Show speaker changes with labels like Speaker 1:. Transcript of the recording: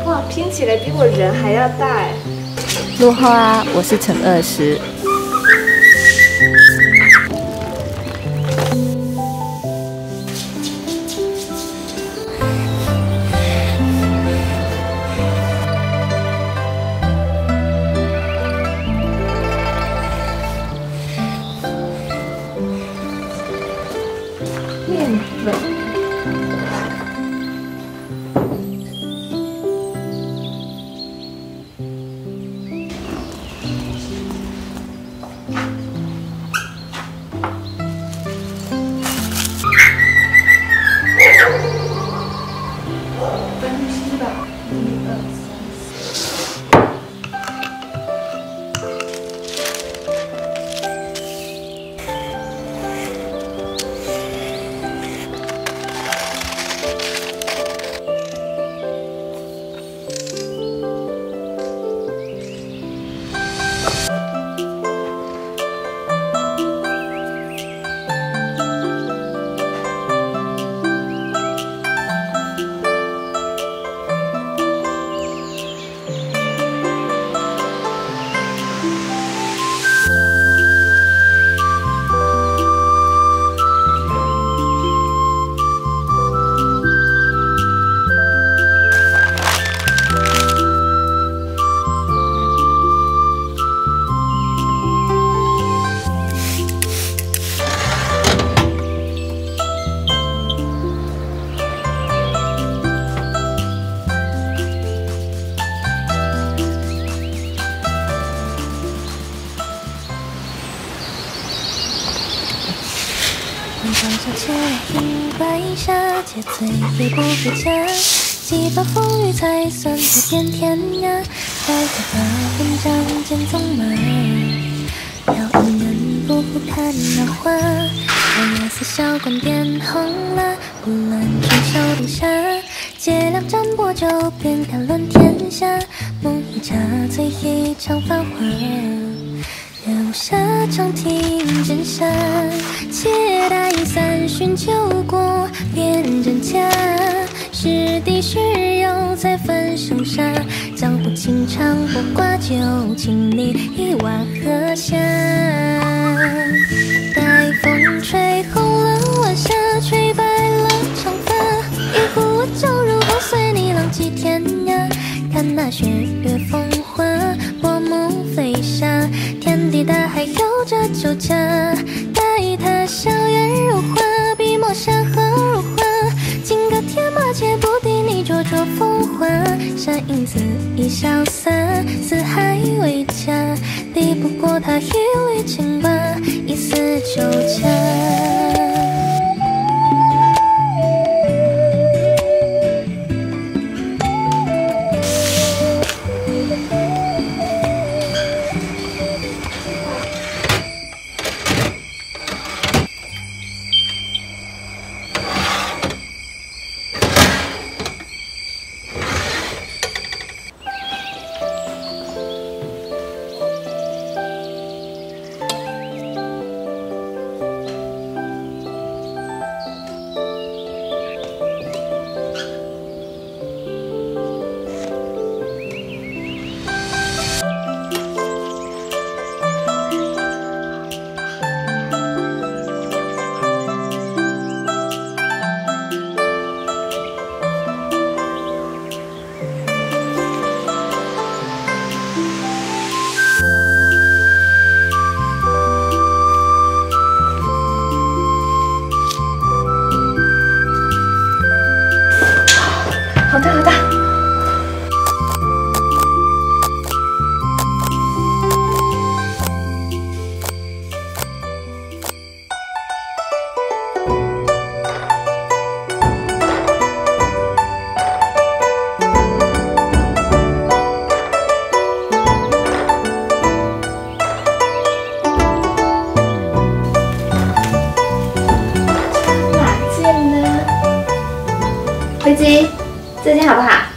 Speaker 1: 哇，拼起来比我人还要大哎！
Speaker 2: 落后啊，我是乘20。
Speaker 1: 面粉。 分批吧，1、2、3、4。
Speaker 3: 晚上下起了雨，怪一下，且醉也不回家。几把风雨才算走遍天涯，在这把文章间纵马，要一人不看桃花。我似小馆点红了，无论春秋冬夏，借两盏薄酒，便敢论天下。梦一茶，醉一场繁华。 月无暇，长亭枕下，且待3巡酒过，便真假。是敌是友，在分手杀。江湖情长不挂酒，千里一瓦河下。待风吹红了晚霞，吹白了长发。一壶酒入喉，随你浪迹天涯。看那雪月风华，薄暮飞沙。 天地大海有着酒家，待他笑颜如花，笔墨山河如画。金戈铁马且不敌你灼灼风华，山影恣意潇洒，四海为家，抵不过他一缕情疤，一丝酒家。
Speaker 1: 好大好大！哪件呢？飞机。这件好不好？